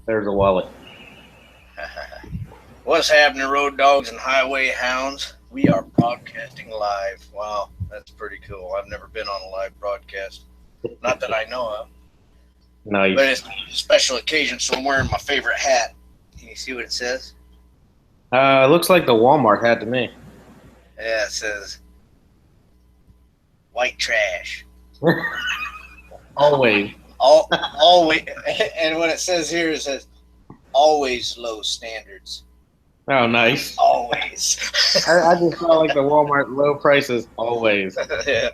There's a wallet. What's happening, road dogs and highway hounds? We are broadcasting live. Wow, that's pretty cool. I've never been on a live broadcast. Not that I know of. But Nice. it's a special occasion, so I'm wearing my favorite hat. Can you see what it says? Looks like the Walmart hat to me. Yeah, it says white trash. Always. Always, and what it says here, it says always low standards. Oh, nice. Always. I just saw like the Walmart low prices always. Yeah.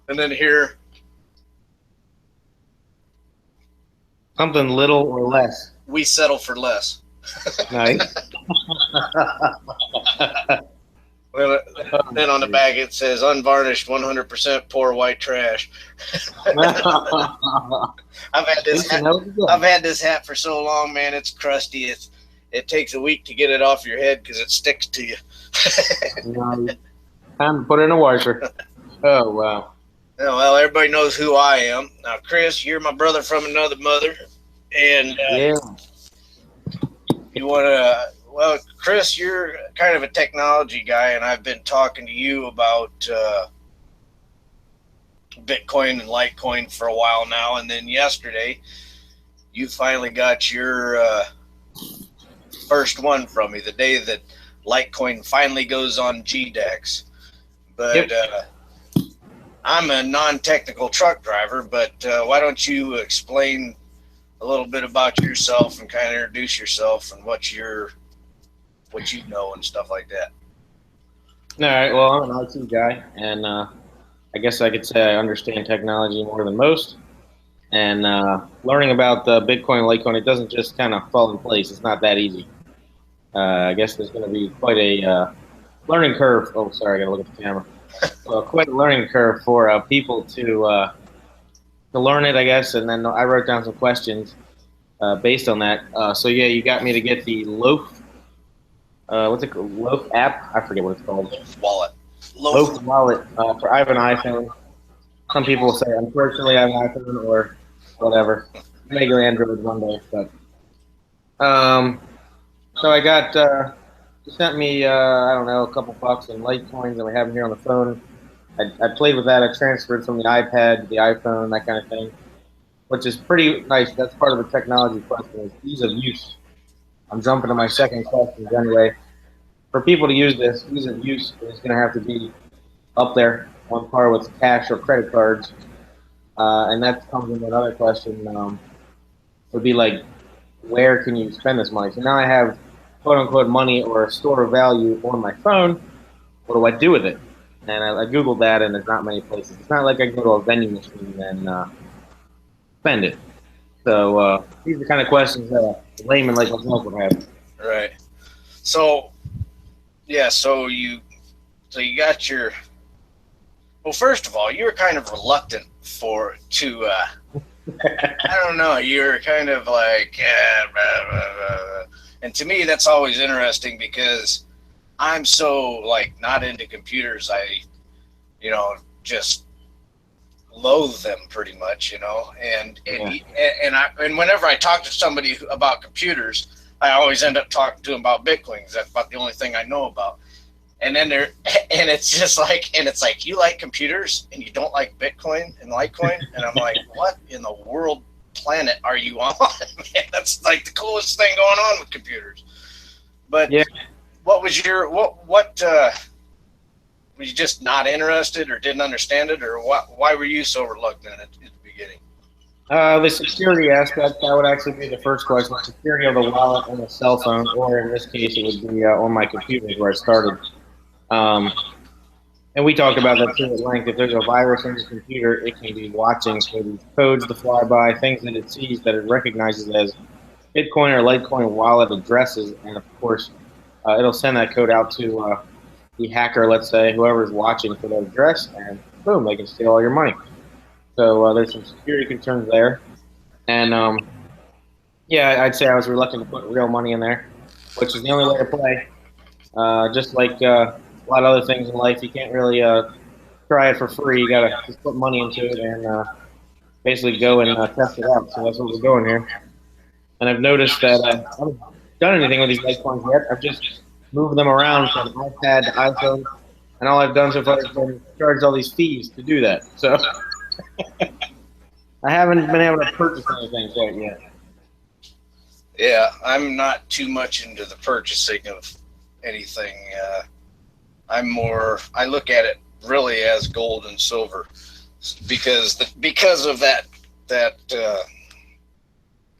And then here, Something little or less. we settle for less. Nice. Then on the back it says unvarnished 100% pure white trash. I've had this hat. I've had this hat for so long, man. It's crusty. It takes a week to get it off your head because it sticks to you. Nice. Time to put it in a washer. Oh wow. Oh, well, everybody knows who I am. Now, Chris, you're my brother from another mother, and Yeah. you want to. Well, Chris, you're kind of a technology guy, and I've been talking to you about Bitcoin and Litecoin for a while now. And then yesterday, you finally got your first one from me, the day that Litecoin finally goes on GDEX. But I'm a non-technical truck driver, but why don't you explain a little bit about yourself and kind of introduce yourself and what you know and stuff like that. All right. Well, I'm an IT guy, and I guess I could say I understand technology more than most. And learning about Bitcoin, Litecoin, it doesn't just kind of fall in place. It's not that easy. I guess there's going to be quite a learning curve. Oh, sorry, I got to look at the camera. Well, quite a learning curve for people to learn it, I guess. And then I wrote down some questions based on that. So yeah, you got me to get the Loaf. What's it called? Loaf app? I forget what it's called. Wallet. Loaf wallet. For I have an iPhone. Some people say, unfortunately, I have an iPhone or whatever. Maybe Android one day, but so I got. He sent me, I don't know, a couple bucks in Litecoins, and we have them here on the phone. I played with that. I transferred from the iPad to the iPhone, that kind of thing, which is pretty nice. That's part of the technology question is ease of use. I'm jumping to my second question anyway. For people to use this, ease of use is going to have to be up there on par with cash or credit cards. And that comes into another question. Would be like, where can you spend this money? So now I have quote unquote money or a store of value on my phone. What do I do with it? And I Googled that, and there's not many places. It's not like I can go to a vending machine and spend it. So these are the kind of questions that a layman like myself would have. Right. So, yeah. So you got your. Well, first of all, you were kind of reluctant to. I don't know. You're kind of like, blah, blah, blah. And to me, that's always interesting because I'm so like not into computers. I, just loathe them pretty much, and whenever I talk to somebody about computers, I always end up talking to them about Bitcoin because that's about the only thing I know about. And then it's like you like computers and you don't like Bitcoin and Litecoin, and I'm like, what in the world planet are you on? Man, that's like the coolest thing going on with computers. But yeah. What was your what was you just not interested or didn't understand it, or why were you so reluctant at the beginning? The security aspect, that would actually be the first question. The security of the wallet on the cell phone, or in this case, it would be on my computer where I started. And we talk about that too at length. If there's a virus on your computer, it can be watching for these codes to fly by, things that it sees that it recognizes as Bitcoin or Litecoin wallet addresses, and of course, it'll send that code out to the hacker, let's say, whoever's watching for that address, and boom, they can steal all your money. So there's some security concerns there. And yeah, I'd say I was reluctant to put real money in there, which is the only way to play. Just like a lot of other things in life, you can't really try it for free. You gotta just put money into it and basically go and test it out. So that's what we're doing here. And I've noticed that I haven't done anything with these Litecoins yet. I've just moved them around from iPad to iPhone, and all I've done so far has been charged all these fees to do that. So I haven't been able to purchase anything quite yet. Yeah, I'm not too much into the purchasing of anything. I look at it really as gold and silver because of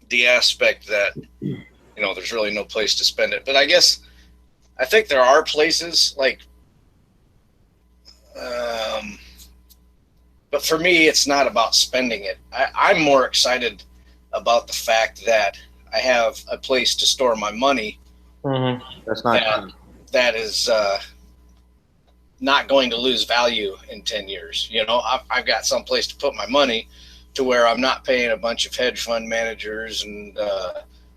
the aspect that, there's really no place to spend it. But I think there are places like, but for me, it's not about spending it. I'm more excited about the fact that I have a place to store my money. Mm-hmm. That's not that is not going to lose value in 10 years. I've got some place to put my money to where I'm not paying a bunch of hedge fund managers and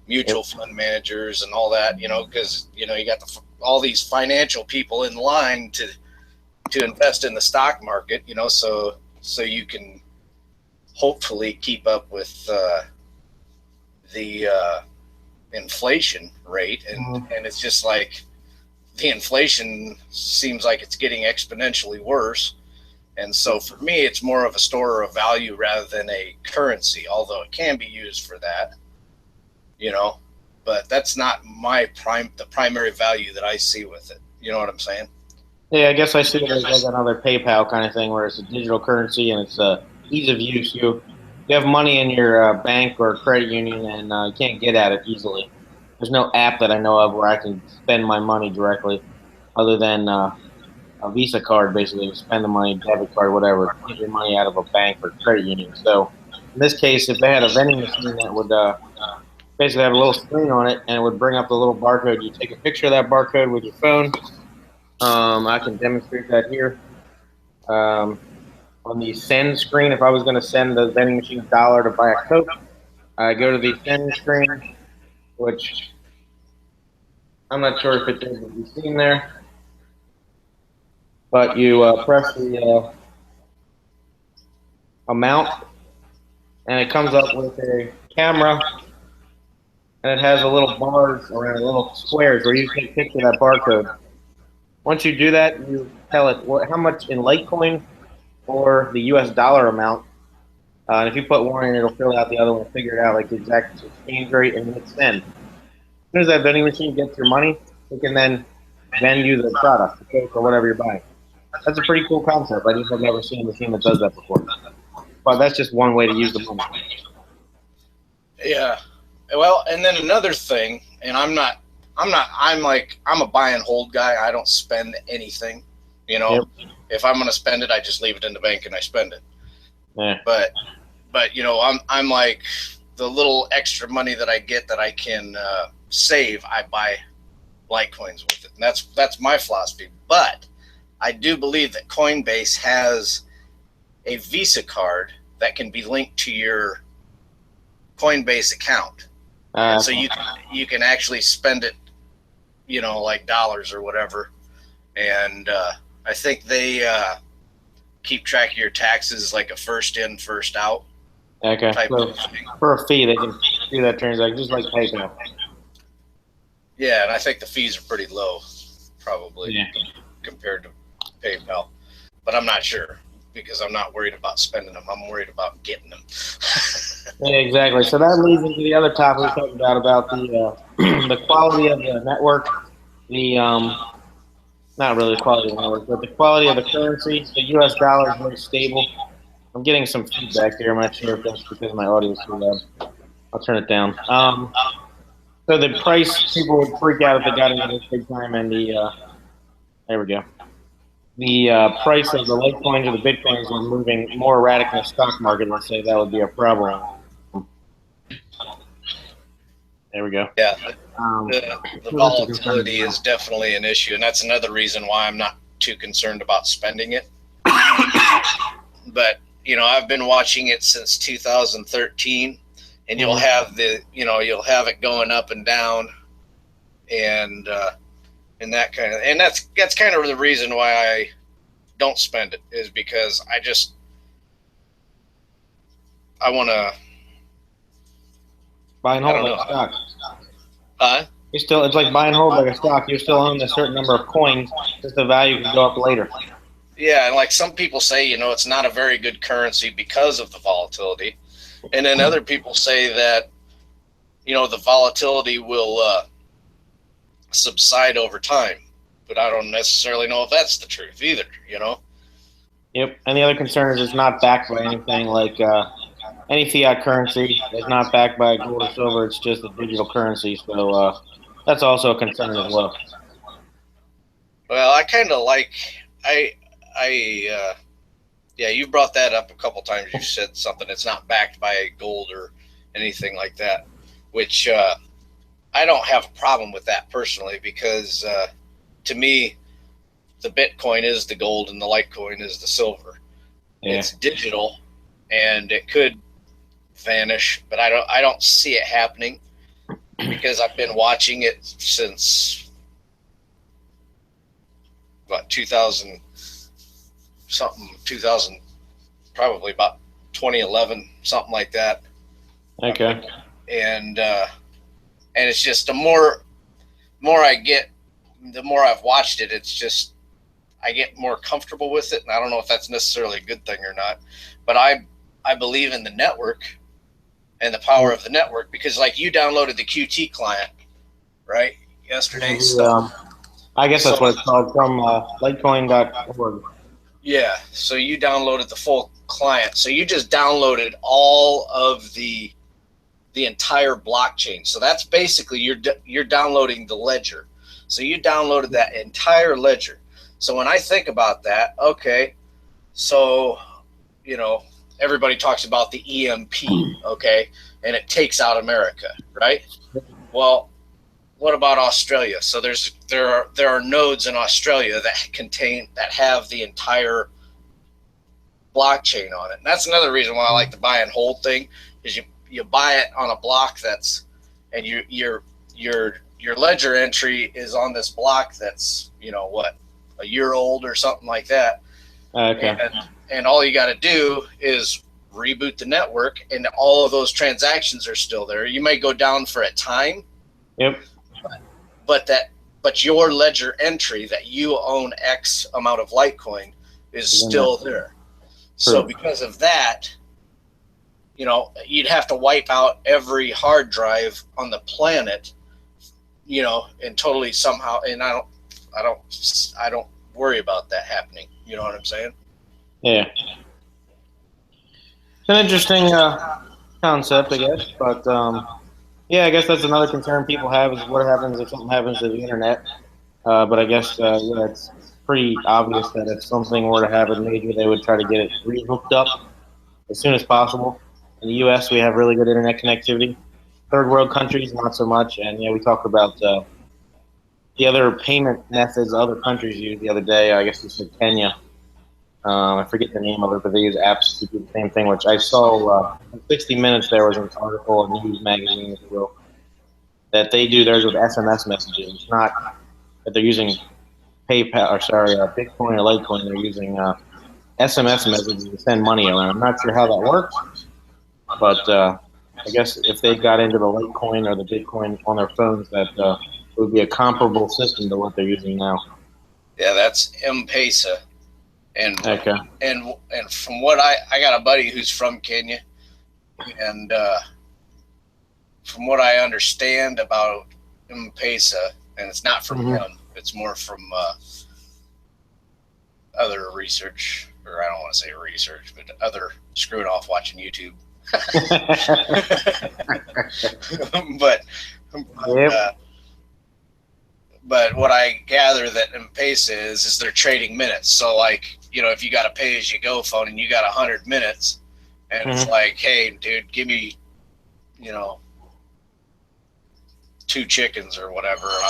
mutual fund managers and all that, because, you got all these financial people in line to invest in the stock market, so you can hopefully keep up with the inflation rate. And it's just like the inflation seems like it's getting exponentially worse. And so for me, it's more of a store of value rather than a currency, although it can be used for that, but that's not the primary value that I see with it. You know what I'm saying? Yeah, I guess I see it as like another PayPal kind of thing, where it's a digital currency and it's ease of use. You have money in your bank or credit union, and you can't get at it easily. There's no app that I know of where I can spend my money directly, other than a Visa card, basically, to spend the money, debit card, whatever, get your money out of a bank or credit union. So in this case, if they had a vending machine that would basically have a little screen on it, and it would bring up the little barcode, you take a picture of that barcode with your phone. I can demonstrate that here. On the send screen, if I was going to send the vending machine $1 to buy a Coke, I go to the send screen, which I'm not sure if it's able to be seen there, but you press the amount, and it comes up with a camera, and it has a little bars around little squares where you can take a picture of that barcode. Once you do that, you tell it how much in Litecoin or the U.S. dollar amount. And if you put one in, it'll fill out the other one, figure it out like the exact exchange rate, and hit send. As soon as that vending machine gets your money, it can then vend you the product, the Coke or whatever you're buying. That's a pretty cool concept. I just have never seen a machine that does that before. But that's just one way to use the money. Yeah. Well, and then another thing, and I'm a buy and hold guy. I don't spend anything. Yep. If I'm going to spend it, I just leave it in the bank and I spend it. Yeah. But I'm like the little extra money that I get that I can save, I buy Litecoins with it. And that's my philosophy. But I do believe that Coinbase has a Visa card that can be linked to your Coinbase account. And so you can actually spend it, like dollars or whatever. And I think they keep track of your taxes like a first in, first out. Okay. So for a fee, they can do that transaction just like PayPal. Yeah, and I think the fees are pretty low, probably, compared to PayPal. But I'm not sure because I'm not worried about spending them. I'm worried about getting them. Yeah, exactly. So that leads into the other topic we talked about the the quality of the network, the not really the quality of the network, but the quality of the currency. The U.S. dollar is very stable. I'm getting some feedback here. I'm not sure if that's because my audio is too loud. I'll turn it down. So the price, people would freak out if they got into this big time, and there we go. The price of the Litecoins or the Bitcoins are moving more erratic in the stock market. Let's say that would be a problem. There we go. Yeah, the volatility is definitely an issue, and that's another reason why I'm not too concerned about spending it. But I've been watching it since 2013, and you'll have it going up and down, and that kind of, and that's kind of the reason why I don't spend it, is because I want to Buy and I hold don't like know. a stock. Huh? It's like buy and hold like a stock. You still own a certain number of coins, just the value can go up later. Yeah, and like some people say, it's not a very good currency because of the volatility, and then other people say that the volatility will subside over time. But I don't necessarily know if that's the truth either. Yep. And the other concern is it's not backed by anything like any fiat currency. It's not backed by gold or silver. It's just a digital currency. So that's also a concern as well. Well, I kind of like yeah, you brought that up a couple times. You said something that's not backed by gold or anything like that, which I don't have a problem with that personally because to me, the Bitcoin is the gold and the Litecoin is the silver. Yeah. It's digital, and it could vanish, but I don't see it happening because I've been watching it since what 2000 something 2000 probably about 2011 something like that. Okay. And it's just the more I get, the more I've watched it, it's just I get more comfortable with it, and I don't know if that's necessarily a good thing or not, but I believe in the network and the power of the network because like you downloaded the QT client, right? Yesterday. I guess that's what it's called from Litecoin.org. Yeah, so you downloaded the full client. So you just downloaded all of the entire blockchain. So that's basically you're downloading the ledger. So you downloaded that entire ledger. So when I think about that, okay, so everybody talks about the EMP, okay, and it takes out America, right? Well, what about Australia? So there are nodes in Australia that have the entire blockchain on it. And that's another reason why I like the buy and hold thing is you buy it on a block and your ledger entry is on this block that's a year old or something like that. Okay. And all you got to do is reboot the network, and all of those transactions are still there. You may go down for a time. Yep. But your ledger entry that you own X amount of Litecoin is still there. True. So because of that, you'd have to wipe out every hard drive on the planet, and totally somehow. And I don't worry about that happening. You know what I'm saying? Yeah. It's an interesting concept, I guess, but yeah, I guess that's another concern people have is what happens if something happens to the internet. But I guess yeah, it's pretty obvious that if something were to happen major, they would try to get it re-hooked up as soon as possible. In the U.S., we have really good internet connectivity. Third world countries, not so much. And yeah, we talked about the other payment methods other countries use the other day. I guess you said Kenya. I forget the name of it, but they use apps to do the same thing, which I saw in 60 Minutes. There was an article, a news magazine, if you will, that they do theirs with SMS messages. It's not that they're using PayPal, or sorry, Bitcoin or Litecoin. They're using SMS messages to send money around. I'm not sure how that works, but I guess if they got into the Litecoin or the Bitcoin on their phones, that it would be a comparable system to what they're using now. Yeah, that's M-Pesa. And okay. And from what I got a buddy who's from Kenya, and from what I understand about M-Pesa, and it's not from him, it's more from other research, or I don't want to say research, but other screwing off watching YouTube. But what I gather that M-Pesa is they're trading minutes. So like, if you got a pay-as-you-go phone and you got 100 minutes, and it's like, hey, dude, give me, 2 chickens or whatever, and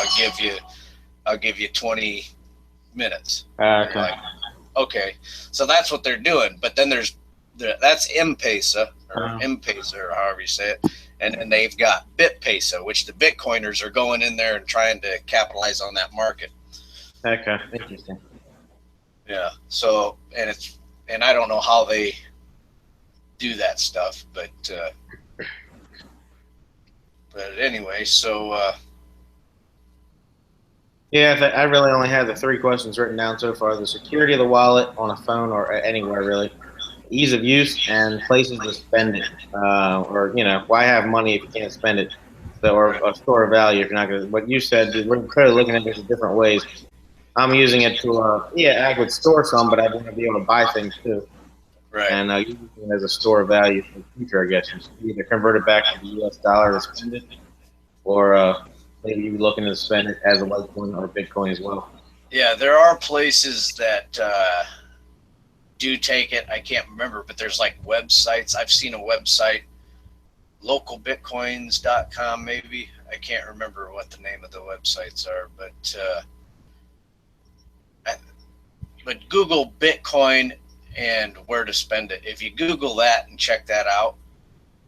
I'll give you 20 minutes. Okay. Like, okay, so that's what they're doing. But then that's M-Pesa or M-Pesa or however you say it, and then they've got BitPesa, which the Bitcoiners are going in there and trying to capitalize on that market. Okay, interesting. Yeah. So and I don't know how they do that stuff, but But anyway, so Yeah, I really only have the three questions written down so far: the security of the wallet on a phone or anywhere really, ease of use, and places to spend it. Or why have money if you can't spend it? So, or right, a store of value if you're not going to. What you said, we're clearly looking at this in different ways. I'm using it to, yeah, I would store some, but I want to be able to buy things too. right. And using it as a store of value for the future, I guess. You either convert it back to the U.S. dollar to spend it, or maybe you're looking to spend it as a Litecoin or Bitcoin as well. Yeah, there are places that do take it. I can't remember, but there's like websites. I've seen a website, localbitcoins.com, maybe. I can't remember what the name of the websites are, but Google Bitcoin and where to spend it. If you Google that and check that out.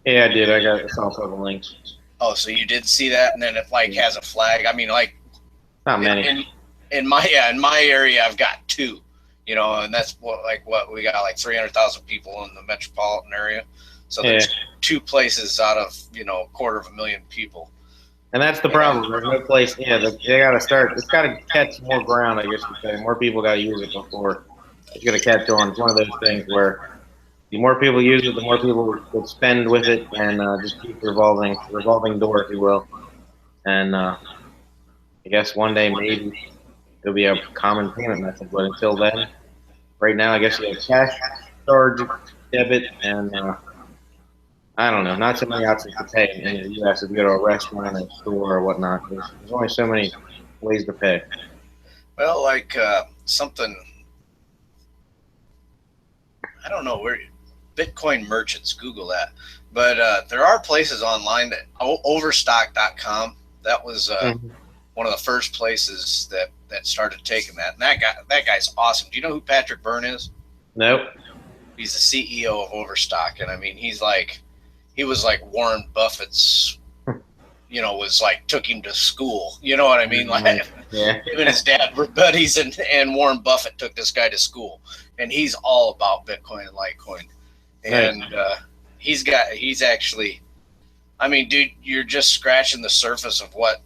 Yeah, I did. I saw a couple links. Oh, so you did see that, and then it like has a flag. I mean, like Not many. in my area, I've got two. And that's what we got, like 300,000 people in the metropolitan area. So there's two places out of 250,000 people. And that's the problem. There's no place. Yeah, they got to start. It's got to catch more ground, I guess you say. More people got to use it before it's going to catch on. It's one of those things where the more people use it, the more people would spend with it, and just keep revolving door, if you will. And I guess one day maybe it'll be a common payment method. But until then, right now, I guess you have cash, charge, debit, and I don't know. Not so many options to pay in the U.S. if you go to a restaurant or store or whatnot. There's only so many ways to pay. Well, like something, I don't know where Bitcoin merchants, Google that. But there are places online that overstock.com. That was one of the first places that started taking that. And that guy's awesome. Do you know who Patrick Byrne is? Nope. He's the CEO of Overstock, and I mean, he was like Warren Buffett's, was like took him to school. You know what I mean? Like, yeah. Him and his dad were buddies, and Warren Buffett took this guy to school, and he's all about Bitcoin and Litecoin. And he's actually, I mean, dude, you're just scratching the surface of what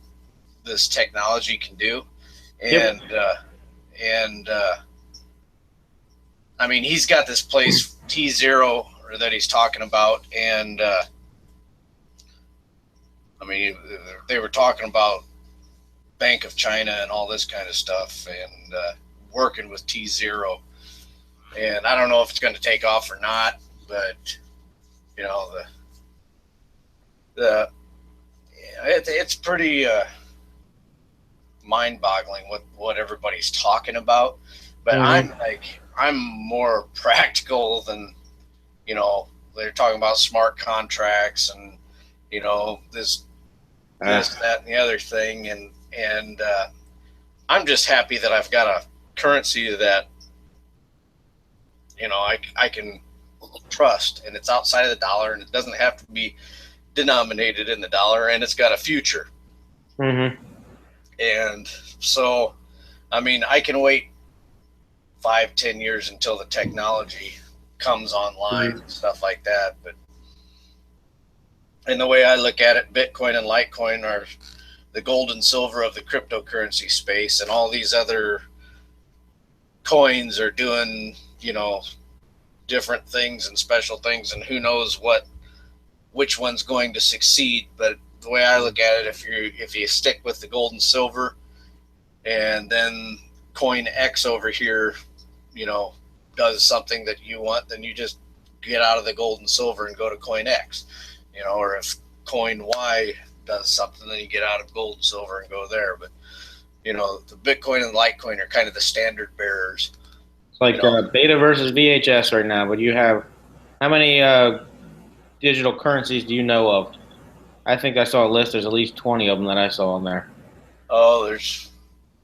this technology can do. And I mean, he's got this place T0 that he's talking about, and I mean, they were talking about Bank of China and all this kind of stuff, and working with T0. And I don't know if it's going to take off or not, but it's pretty mind-boggling what everybody's talking about. But I'm more practical than, they're talking about smart contracts and, this, that, and the other thing. And I'm just happy that I've got a currency that, I can trust, and it's outside of the dollar, and it doesn't have to be denominated in the dollar, and it's got a future. Mm-hmm. And so, I mean, I can wait 5-10 years until the technology comes online and stuff like that. But and the way I look at it, Bitcoin and Litecoin are the gold and silver of the cryptocurrency space, and all these other coins are doing, different things and special things, and who knows which one's going to succeed. But the way I look at it, if you stick with the gold and silver, and then coin X over here, does something that you want, then you just get out of the gold and silver and go to coin X, or if coin Y does something, then you get out of gold and silver and go there. But the Bitcoin and Litecoin are kind of the standard bearers. It's like beta versus VHS right now. But you have how many digital currencies do you know of? I think I saw a list. There's at least 20 of them that I saw on there. Oh,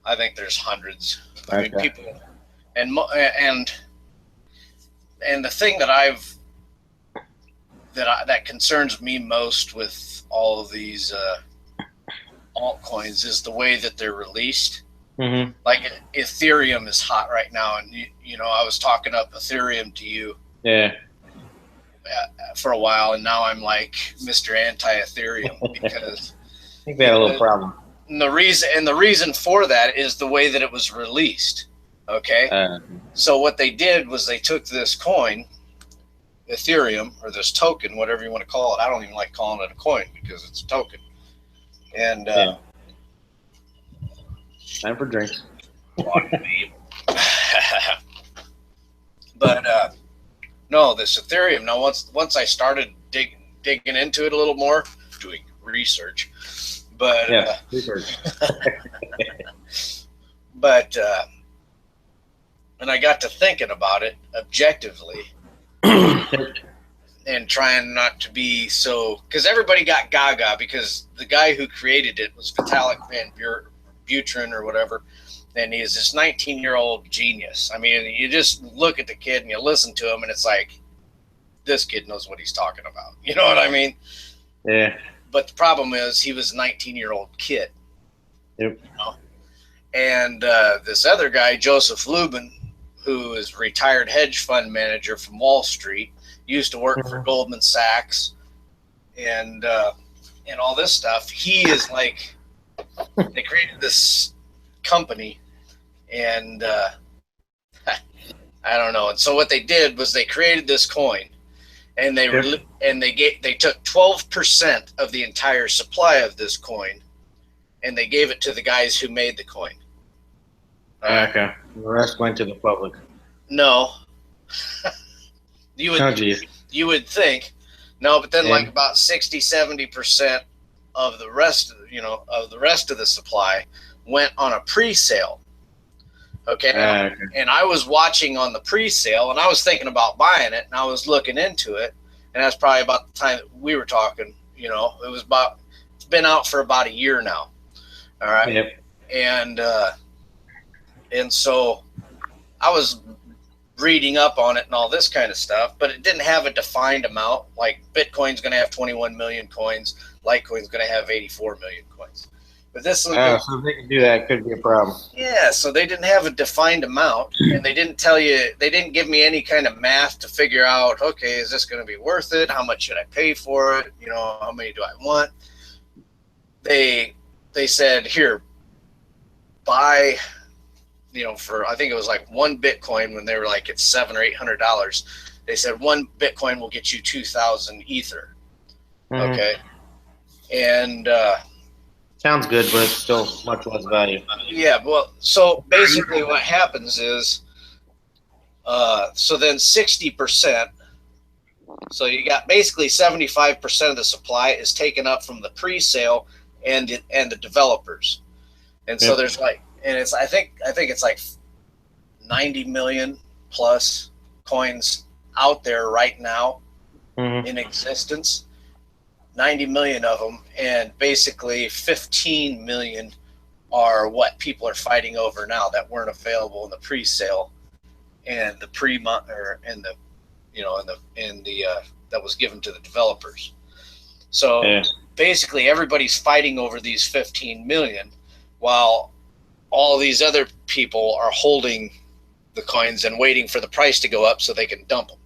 I think there's hundreds. I mean, people, and the thing that concerns me most with all of these altcoins is the way that they're released. Mm-hmm. Like Ethereum is hot right now, and I was talking up Ethereum to you. Yeah. for a while, and now I'm like Mr. Anti-Ethereum because I think they had a little problem. the reason for that is the way that it was released. Okay, so what they did was they took this coin, Ethereum, or this token, whatever you want to call it. I don't even like calling it a coin because it's a token. And time for drinks. But no, this Ethereum. Now, once I started digging into it a little more, doing research, but research. but and I got to thinking about it objectively, and trying not to be so, because everybody got gaga because the guy who created it was Vitalik Van Buterin or whatever. And he is this 19-year-old genius. I mean, you just look at the kid and you listen to him, and it's like, this kid knows what he's talking about. You know what I mean? Yeah. But the problem is he was a 19-year-old kid. Yep. You know? And this other guy, Joseph Lubin, who is a retired hedge fund manager from Wall Street, used to work for Goldman Sachs and all this stuff. He is like, they created this company. And I don't know. And so what they did was they created this coin, and they took 12% of the entire supply of this coin, and they gave it to the guys who made the coin. Okay. The rest went to the public. No. You would think. No, but then like about 60-70% of the rest of the supply went on a pre-sale. Okay. And I was watching on the pre-sale, and I was thinking about buying it, and I was looking into it, and that's probably about the time that we were talking. It's been out for about a year now. All right. Yep. And so I was reading up on it and all this kind of stuff, but it didn't have a defined amount. Like Bitcoin's going to have 21 million coins. Litecoin's going to have 84 million coins. But this so if they can do that, it could be a problem. Yeah, so they didn't have a defined amount, and they didn't give me any kind of math to figure out, okay, is this going to be worth it? How much should I pay for it? How many do I want? They said, here, buy, for, I think it was like one Bitcoin when they were like, it's $700 or $800. They said one Bitcoin will get you 2,000 Ether. Okay. And, sounds good, but it's still much less value. Yeah, well, so basically what happens is, so then 60%, so you got basically 75% of the supply is taken up from the pre-sale and the developers. And so there's like, and it's, I think it's like 90 million plus coins out there right now in existence. 90 million of them, and basically 15 million are what people are fighting over now that weren't available in the pre-sale and the that was given to the developers. So basically everybody's fighting over these 15 million while all these other people are holding the coins and waiting for the price to go up so they can dump them.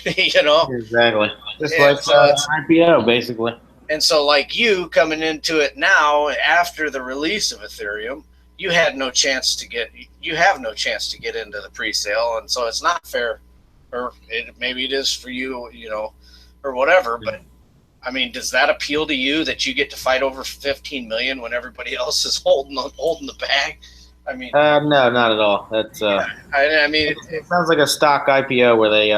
Exactly. Just like IPO, basically. And so, like you coming into it now after the release of Ethereum, you have no chance to get into the pre-sale, and so it's not fair, or maybe it is for you, or whatever. But I mean, does that appeal to you that you get to fight over 15 million when everybody else is holding the bag? I mean, no, not at all. That's I mean, it sounds like a stock IPO where they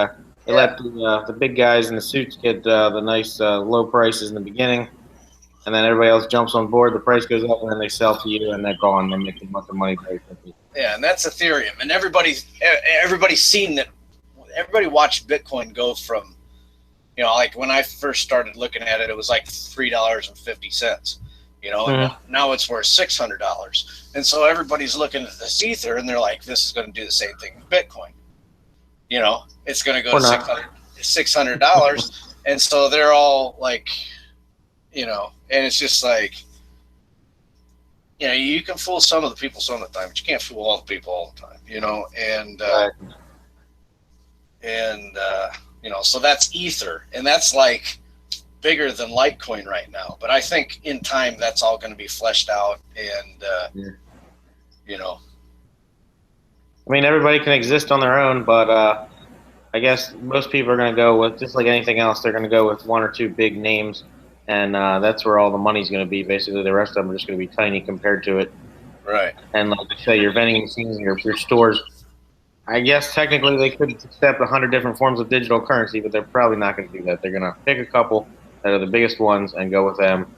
let the big guys in the suits get the nice low prices in the beginning, and then everybody else jumps on board. The price goes up, and then they sell to you, and they're gone. They make a bunch of money very quickly. Yeah, and that's Ethereum. And everybody's seen that. Everybody watched Bitcoin go from, like when I first started looking at it, it was like $3.50. And now it's worth $600. And so everybody's looking at this Ether, and they're like, this is going to do the same thing with Bitcoin. It's going to go to $600. And so they're all like, and it's just like, you can fool some of the people some of the time, but you can't fool all the people all the time, So that's Ether, and that's like bigger than Litecoin right now. But I think in time that's all going to be fleshed out, and I mean, everybody can exist on their own, but I guess most people are going to go with, just like anything else, they're going to go with one or two big names, and that's where all the money's going to be. Basically, the rest of them are just going to be tiny compared to it. Right. And like I say, your vending machines, your stores, I guess technically they could accept 100 different forms of digital currency, but they're probably not going to do that. They're going to pick a couple that are the biggest ones and go with them.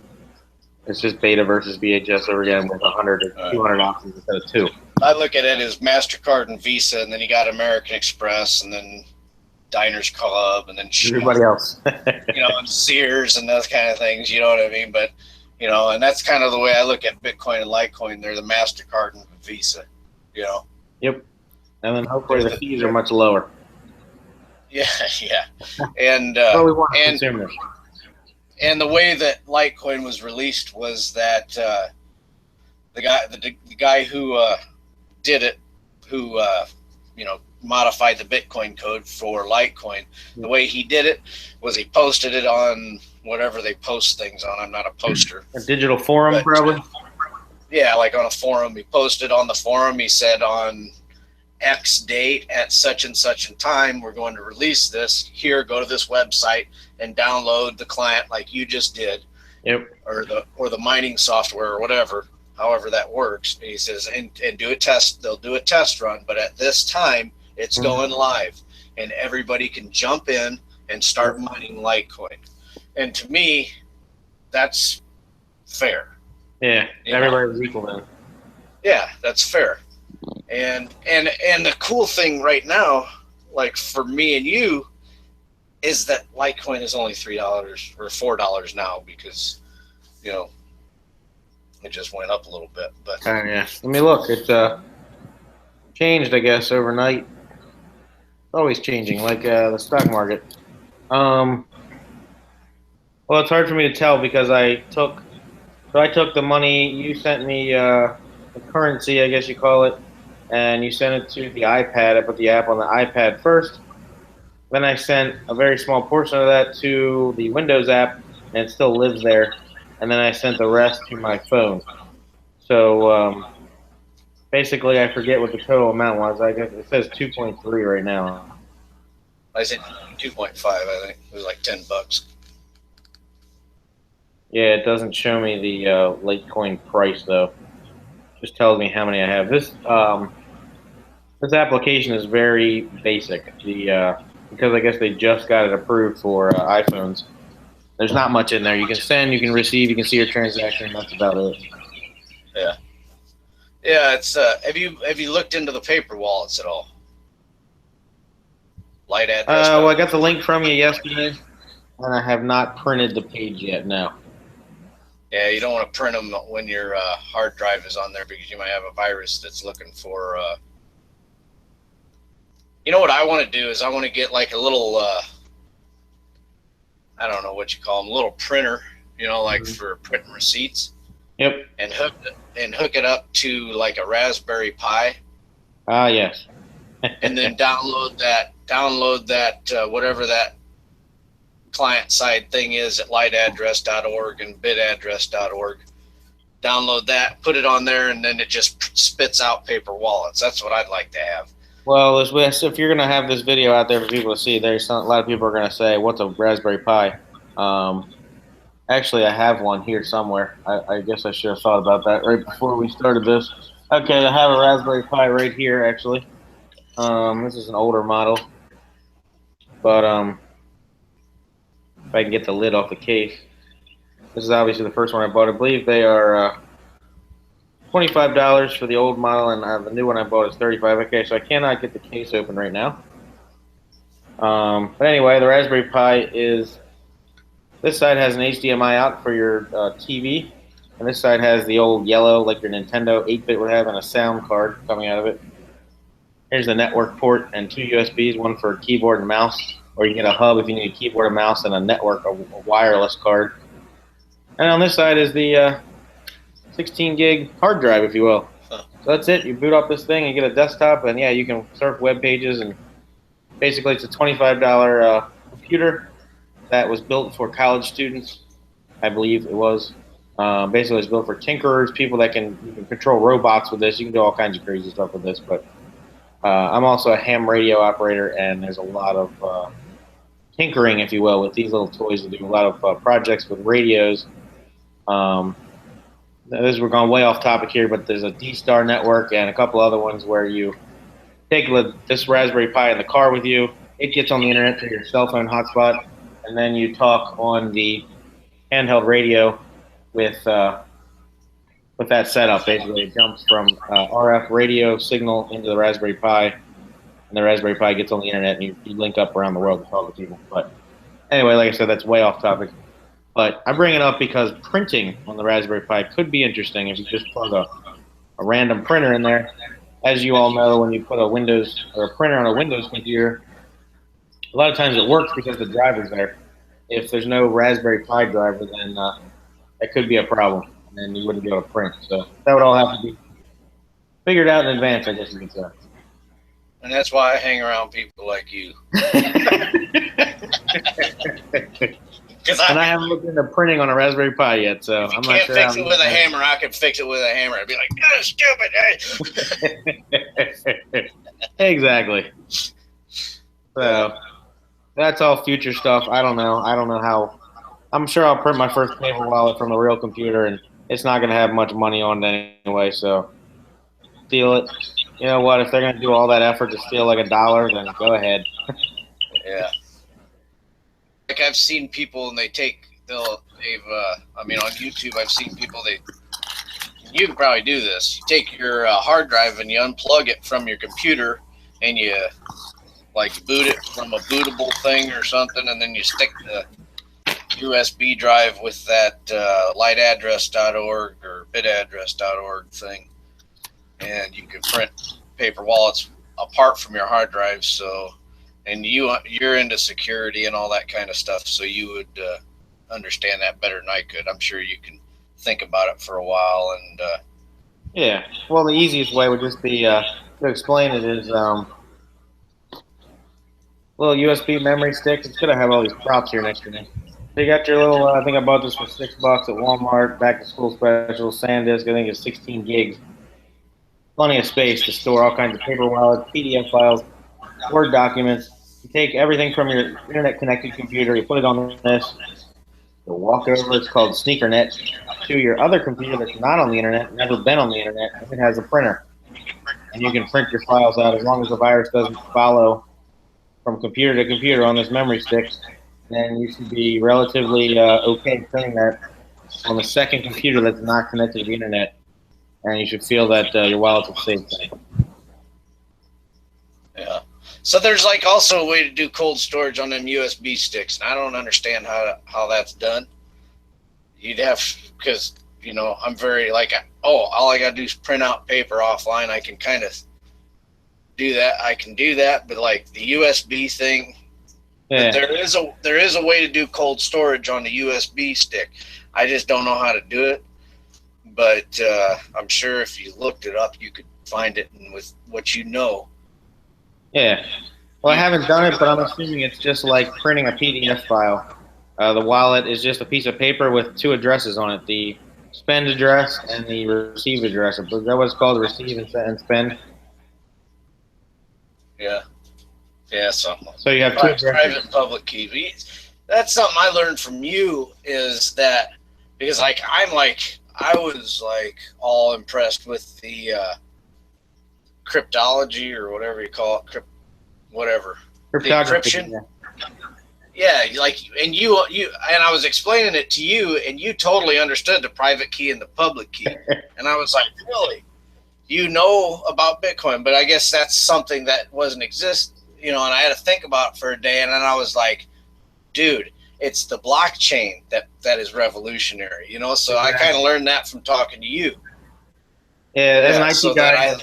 It's just beta versus VHS over again with 100 or 200 options instead of two. I look at it as MasterCard and Visa, and then you got American Express, and then Diners Club, and then everybody else. And Sears and those kind of things, you know what I mean? But, and that's kind of the way I look at Bitcoin and Litecoin. They're the MasterCard and Visa, Yep. And then hopefully the fees are much lower. Yeah. And, we want consumers. And the way that Litecoin was released was that the guy who did it, who modified the Bitcoin code for Litecoin, the way he did it was he posted it on whatever they post things on. I'm not a poster. A digital forum, probably. Yeah, like on a forum. He posted on the forum. He said on X date at such and such a time, we're going to release this. Here, go to this website and download the client like you just did. Yep. Or the mining software or whatever, however that works. And he says, and do a test. They'll do a test run, but at this time it's going live, and everybody can jump in and start mining Litecoin. And to me, that's fair. Yeah, everybody's equal then. Yeah, that's fair. And the cool thing right now, like for me and you, is that Litecoin is only $3 or $4 now because, it just went up a little bit. But yeah, I mean, look, it's changed, I guess, overnight. It's always changing, like the stock market. Well, it's hard for me to tell because I took the money you sent me, the currency, I guess you call it, and you sent it to the iPad. I put the app on the iPad first. Then I sent a very small portion of that to the Windows app, and it still lives there. And then I sent the rest to my phone. So basically, I forget what the total amount was. I guess it says 2.3 right now. I said 2.5. I think it was like $10. Yeah, it doesn't show me the Litecoin price though. It just tells me how many I have. This application is very basic. Because I guess they just got it approved for iPhones. There's not much in there. You can send, you can receive, you can see your transaction. That's about it. Yeah. Yeah. It's have you looked into the paper wallets at all? Light address. Well, I got the link from you yesterday, and I have not printed the page yet. No. Yeah, you don't want to print them when your hard drive is on there because you might have a virus that's looking for. What I want to do is I want to get like a little. I don't know what you call them, a little printer, like for printing receipts. Yep. And hook it up to like a Raspberry Pi. Ah, yes. And then download that whatever that client side thing is at liteaddress.org and bitaddress.org. Download that, put it on there, and then it just spits out paper wallets. That's what I'd like to have. Well, if you're going to have this video out there for people to see, a lot of people are going to say, what's a Raspberry Pi? Actually, I have one here somewhere. I guess I should have thought about that right before we started this. Okay, I have a Raspberry Pi right here, actually. This is an older model. But if I can get the lid off the case. This is obviously the first one I bought. I believe they are $25 for the old model, and the new one I bought is $35. Okay, so I cannot get the case open right now. But anyway, the Raspberry Pi is, this side has an HDMI out for your TV, and this side has the old yellow, like your Nintendo 8-bit would have, and a sound card coming out of it. Here's the network port and two USBs, one for keyboard and mouse, or you can get a hub if you need a keyboard and mouse and a network, a wireless card. And on this side is the 16 gig hard drive, if you will. So that's it. You boot up this thing and get a desktop, and yeah, you can surf web pages, and basically it's a $25 computer that was built for college students, I believe it was. Basically, it's built for tinkerers, people that you can control robots with this. You can do all kinds of crazy stuff with this. But I'm also a ham radio operator, and there's a lot of tinkering, if you will, with these little toys. We do a lot of projects with radios. We're going way off topic here, but there's a D-Star network and a couple other ones where you take this Raspberry Pi in the car with you. It gets on the internet through your cell phone hotspot, and then you talk on the handheld radio with that setup. Basically, it jumps from RF radio signal into the Raspberry Pi, and the Raspberry Pi gets on the internet, and you link up around the world to talk with people. But anyway, like I said, that's way off topic. But I bring it up because printing on the Raspberry Pi could be interesting if you just plug a random printer in there. As you all know, when you put a Windows or a printer on a Windows computer, a lot of times it works because the driver's there. If there's no Raspberry Pi driver, then that could be a problem, and then you wouldn't be able to print. So that would all have to be figured out in advance, I guess you could say. And that's why I hang around people like you. And I haven't looked into printing on a Raspberry Pi yet, so I'm not sure. Can't fix it with a hammer. I could fix it with a hammer. I'd be like, stupid. Exactly. So that's all future stuff. I don't know how. I'm sure I'll print my first paper wallet from a real computer, and it's not going to have much money on it anyway. So steal it. You know what? If they're going to do all that effort to steal like $1, then go ahead. Yeah. Like I've seen people, and on YouTube, I've seen people, you can probably do this. You take your hard drive and you unplug it from your computer, and you boot it from a bootable thing or something, and then you stick the USB drive with that liteaddress.org or bitaddress.org thing, and you can print paper wallets apart from your hard drive. So. And you're into security and all that kind of stuff, so you would understand that better than I could. I'm sure you can think about it for a while. And yeah, well, the easiest way would just be to explain it is little USB memory sticks. It's gonna have all these props here next to me. So you got your little. I think I bought this for $6 at Walmart. Back to school special. SanDisk. I think it's 16 gigs. Plenty of space to store all kinds of paper wallets, PDF files, Word documents. You take everything from your internet-connected computer, you put it on this, you walk over, it's called SneakerNet, to your other computer that's not on the internet, never been on the internet, and it has a printer. And you can print your files out as long as the virus doesn't follow from computer to computer on this memory stick. Then you should be relatively okay printing that on the second computer that's not connected to the internet. And you should feel that your wallet's a safe thing. Yeah. So there's also a way to do cold storage on them USB sticks, and I don't understand how that's done. You'd have, because I'm very all I gotta do is print out paper offline. I can kind of do that. I can do that, but the USB thing, yeah. There is a way to do cold storage on the USB stick. I just don't know how to do it, but I'm sure if you looked it up, you could find it, and with what you know. Yeah. Well, I haven't done it, but I'm assuming it's just like printing a PDF file. The wallet is just a piece of paper with 2 addresses on it, the spend address and the receive address. Is that what it's called, receive and spend? Yeah. Yeah, something. So you have 2 addresses. Private and public key. That's something I learned from you, is that, because I was all impressed with the cryptology, or whatever you call it, the encryption. Yeah, and you and I was explaining it to you, and you totally understood the private key and the public key, and I was like, really? You know about Bitcoin? But I guess that's something that wasn't and I had to think about it for a day, and then I was like, dude, it's the blockchain that is revolutionary, So I kind of learned that from talking to you. Yeah, as an IT guy,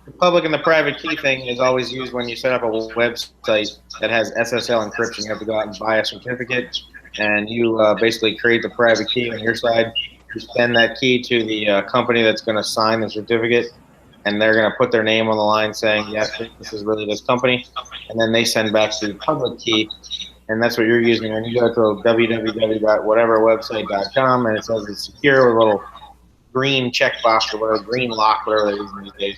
the public and the private key thing is always used when you set up a website that has SSL encryption. You have to go out and buy a certificate, and you basically create the private key on your side. You send that key to the company that's going to sign the certificate, and they're going to put their name on the line saying, yes, this is really this company. And then they send back the public key and that's what you're using. And you go to www.whateverwebsite.com, and it says it's secure with a little green checkbox or whatever, green lock, whatever they're using these days.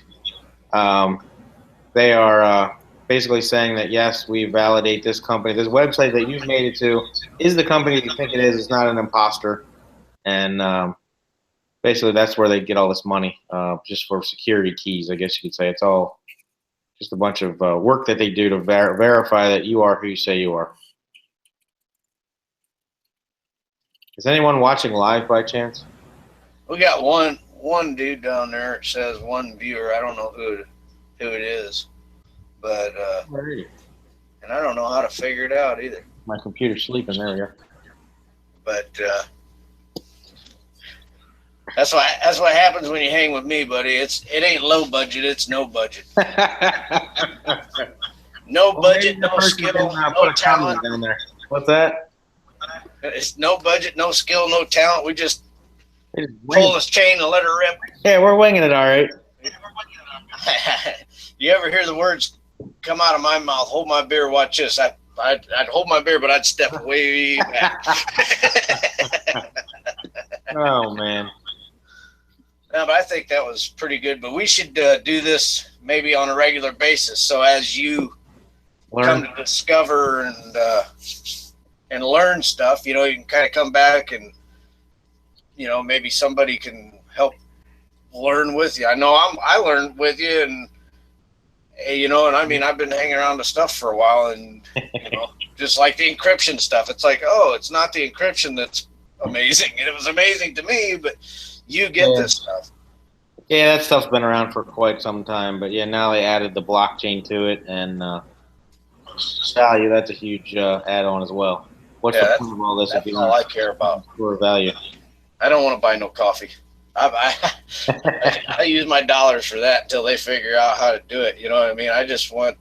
They are basically saying that, yes, we validate this company. This website that you've made it to is the company you think it is. It's not an imposter. And basically that's where they get all this money, just for security keys, I guess you could say. It's all just a bunch of work that they do to verify that you are who you say you are. Is anyone watching live by chance? We got one dude down there. It says one viewer. I don't know who it is, but and I don't know how to figure it out either. My computer's sleeping. There we go. But that's what happens when you hang with me, buddy. It ain't low budget. It's no budget. No budget, no skill, no talent. Down there. What's that? It's no budget, no skill, no talent. We just pull this chain and let her rip. Yeah, we're winging it all right. You ever hear the words come out of my mouth? Hold my beer, watch this. I'd hold my beer, but I'd step way back. Oh, man. No, but I think that was pretty good. But we should do this maybe on a regular basis. So as you come to discover and learn stuff, you can kind of come back and, maybe somebody can help learn with you. I know I learned with you, and and I mean, I've been hanging around the stuff for a while, and just like the encryption stuff, it's like, oh, it's not the encryption that's amazing, and it was amazing to me, but you get this stuff. Yeah, that stuff's been around for quite some time, but yeah, now they added the blockchain to it, and value, that's a huge add-on as well. What's the point of all this if you all I care about? For value. I don't want to buy no coffee. I use my dollars for that until they figure out how to do it. You know what I mean? I just want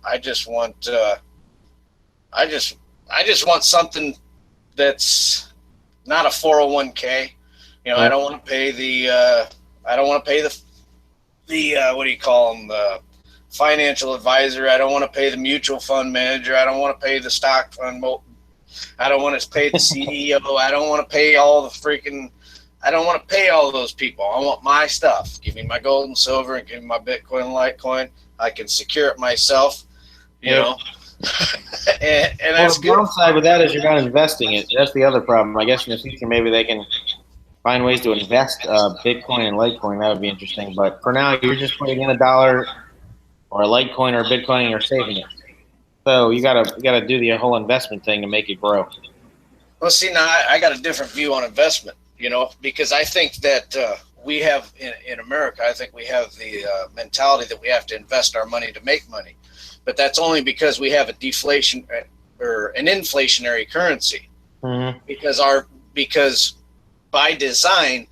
something that's not a 401k. I don't want to pay the what do you call them? The financial advisor. I don't want to pay the mutual fund manager. I don't want to pay the stock fund. I don't want to pay the CEO. I don't want to pay all the freaking. I don't want to pay all of those people. I want my stuff. Give me my gold and silver, and give me my Bitcoin and Litecoin. I can secure it myself, and that's good. The downside with that is you're not investing it. That's the other problem. I guess in the future maybe they can find ways to invest Bitcoin and Litecoin. That would be interesting. But for now, you're just putting in $1 or a Litecoin or Bitcoin, and you're saving it. So you gotta do the whole investment thing to make it grow. Well, see, now I got a different view on investment. Because I think that we have in America, I think we have the mentality that we have to invest our money to make money, but that's only because we have a deflation or an inflationary currency. Mm-hmm. Because by design,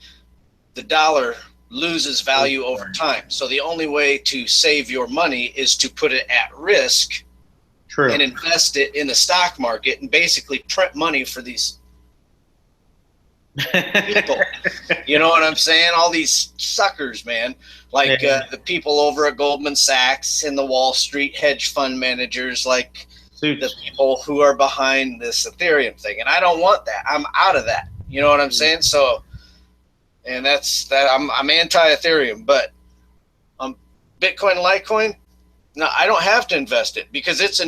the dollar loses value over time. So the only way to save your money is to put it at risk. True. And invest it in the stock market and basically print money for these people. You know what I'm saying? All these suckers, man, like the people over at Goldman Sachs and the Wall Street hedge fund managers, like the people who are behind this Ethereum thing. And I don't want that. I'm out of that. You know what I'm saying? So, and that's that. I'm anti-Ethereum, but Bitcoin and Litecoin, no, I don't have to invest it because it's a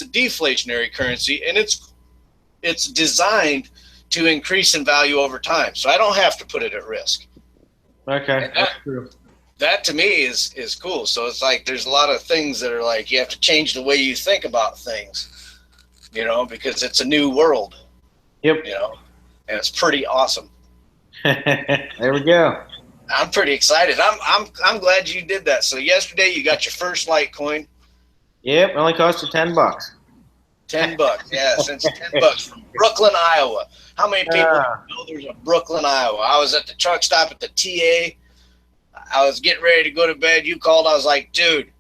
deflationary currency, and it's designed to increase in value over time. So I don't have to put it at risk. Okay, that's true. That to me is cool. So it's like there's a lot of things that are like you have to change the way you think about things, because it's a new world. Yep. And it's pretty awesome. There we go. I'm pretty excited. I'm glad you did that. So yesterday you got your first Litecoin. Yep, it only cost you $10. $10, yeah, since $10 from Brooklyn, Iowa. How many people know there's a Brooklyn, Iowa? I was at the truck stop at the TA. I was getting ready to go to bed. You called. I was like, dude,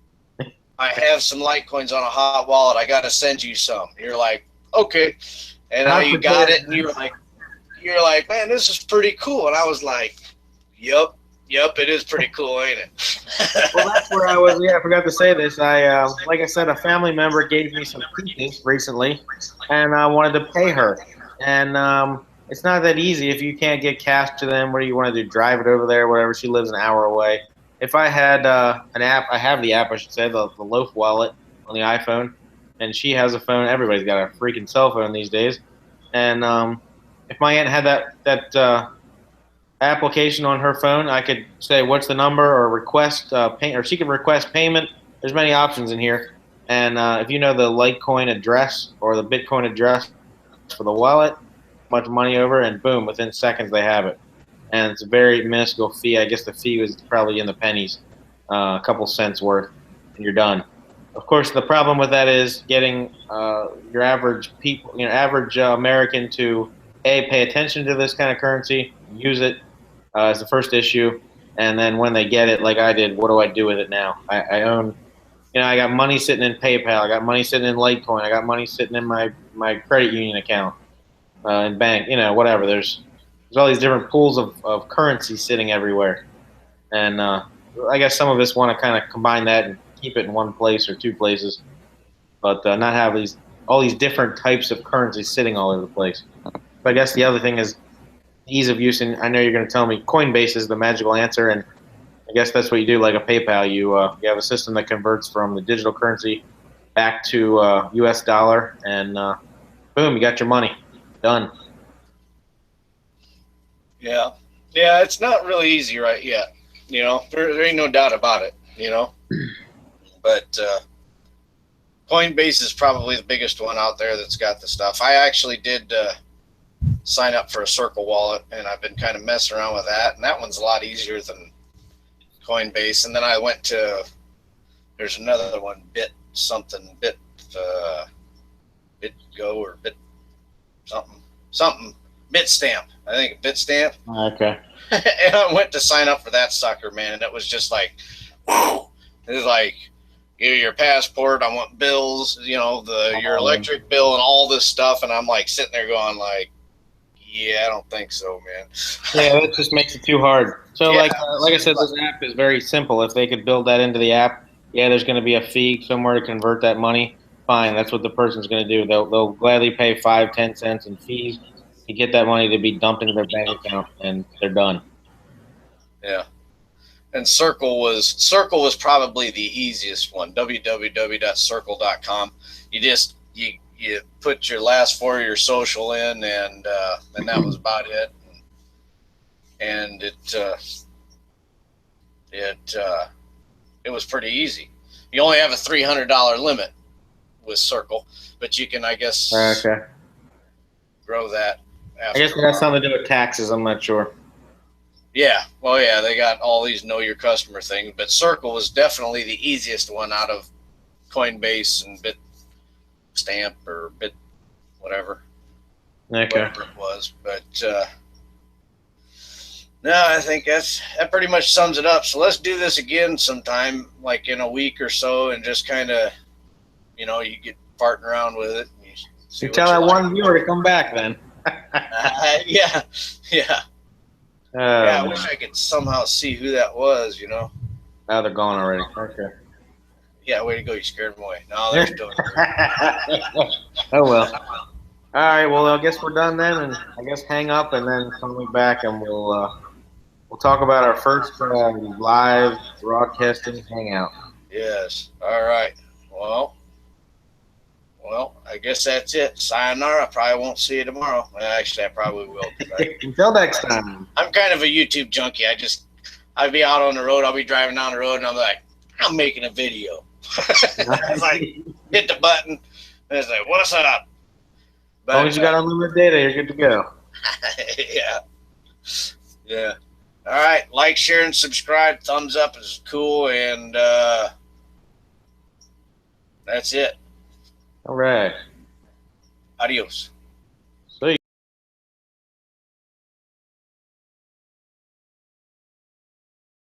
I have some Litecoins on a hot wallet. I got to send you some. You're like, okay. And now you got it, and you're like, man, this is pretty cool. And I was like, yep. Yep, it is pretty cool, ain't it? Well, that's where I was. Yeah, I forgot to say this. Like I said, a family member gave me some pieces recently, and I wanted to pay her. And it's not that easy if you can't get cash to them. What do you want to do? Drive it over there, whatever. She lives an hour away. If I had an app, I have the app, I should say, the Loaf wallet on the iPhone, and she has a phone. Everybody's got a freaking cell phone these days. And if my aunt had that application on her phone, I could say what's the number or request pay, or she can request payment. There's many options in here, and if you know the Litecoin address or the Bitcoin address for the wallet, much money over, and boom, within seconds they have it. And it's a very minuscule fee. I guess the fee was probably in the pennies, a couple cents worth, and you're done. Of course, the problem with that is getting your average people, average American to pay attention to this kind of currency, use it is the first issue. And then when they get it, like I did, what do I do with it now? I own, I got money sitting in PayPal. I got money sitting in Litecoin. I got money sitting in my credit union account, and bank, whatever. There's all these different pools of currency sitting everywhere. And I guess some of us want to kind of combine that and keep it in one place or two places, but not have all these different types of currency sitting all over the place. But I guess the other thing is ease of use, and I know you're going to tell me Coinbase is the magical answer, and I guess that's what you do, like a PayPal. You have a system that converts from the digital currency back to U.S. dollar, and boom, you got your money. Done. Yeah. Yeah, it's not really easy right yet. There ain't no doubt about it, But Coinbase is probably the biggest one out there that's got the stuff. I actually did sign up for a Circle wallet, and I've been kind of messing around with that, and that one's a lot easier than Coinbase. And then I went to, there's another one, Bit Go or Bit something, Bitstamp. I think Bitstamp. Okay. And I went to sign up for that sucker, man, and it was just like, whoa. It was like, your passport, I want bills, your electric bill and all this stuff, and I'm like sitting there going like, yeah, I don't think so, man. Yeah, that just makes it too hard. So, yeah. Like I said, this app is very simple. If they could build that into the app, yeah, there's going to be a fee somewhere to convert that money. Fine, that's what the person's going to do. They'll gladly pay 5, 10 cents in fees to get that money to be dumped into their bank account, and they're done. Yeah. And Circle was probably the easiest one. www.circle.com. You put your last 4 of your social in, and that was about it. And it was pretty easy. You only have a $300 limit with Circle, but you can, I guess, grow that. I guess it has something to do with taxes. I'm not sure. Yeah, well, yeah, they got all these know your customer things, but Circle was definitely the easiest one out of Coinbase and Bitstamp or Bit whatever it was. But no, I think that pretty much sums it up. So let's do this again sometime, like in a week or so, and just kind of, you get farting around with it. And you tell that one viewer to come back then. Yeah. Yeah, I wish I could somehow see who that was, Now they're gone already. Okay. Yeah, way to go. You scared them away. No, they're still Oh, well. All right, well, I guess we're done then, and I guess hang up and then call me back, and we'll talk about our first live broadcasting hangout. Yes. All right. Well, I guess that's it. Sayonara. I probably won't see you tomorrow. Well, actually, I probably will. Until next time. I'm kind of a YouTube junkie. I'd be out on the road. I'll be driving down the road, and I'm like, I'm making a video. It's like, hit the button, and it's like, what's up? But, as long as you got unlimited data, you're good to go. Yeah. All right. Like, share, and subscribe. Thumbs up is cool, and that's it. All right. Adios.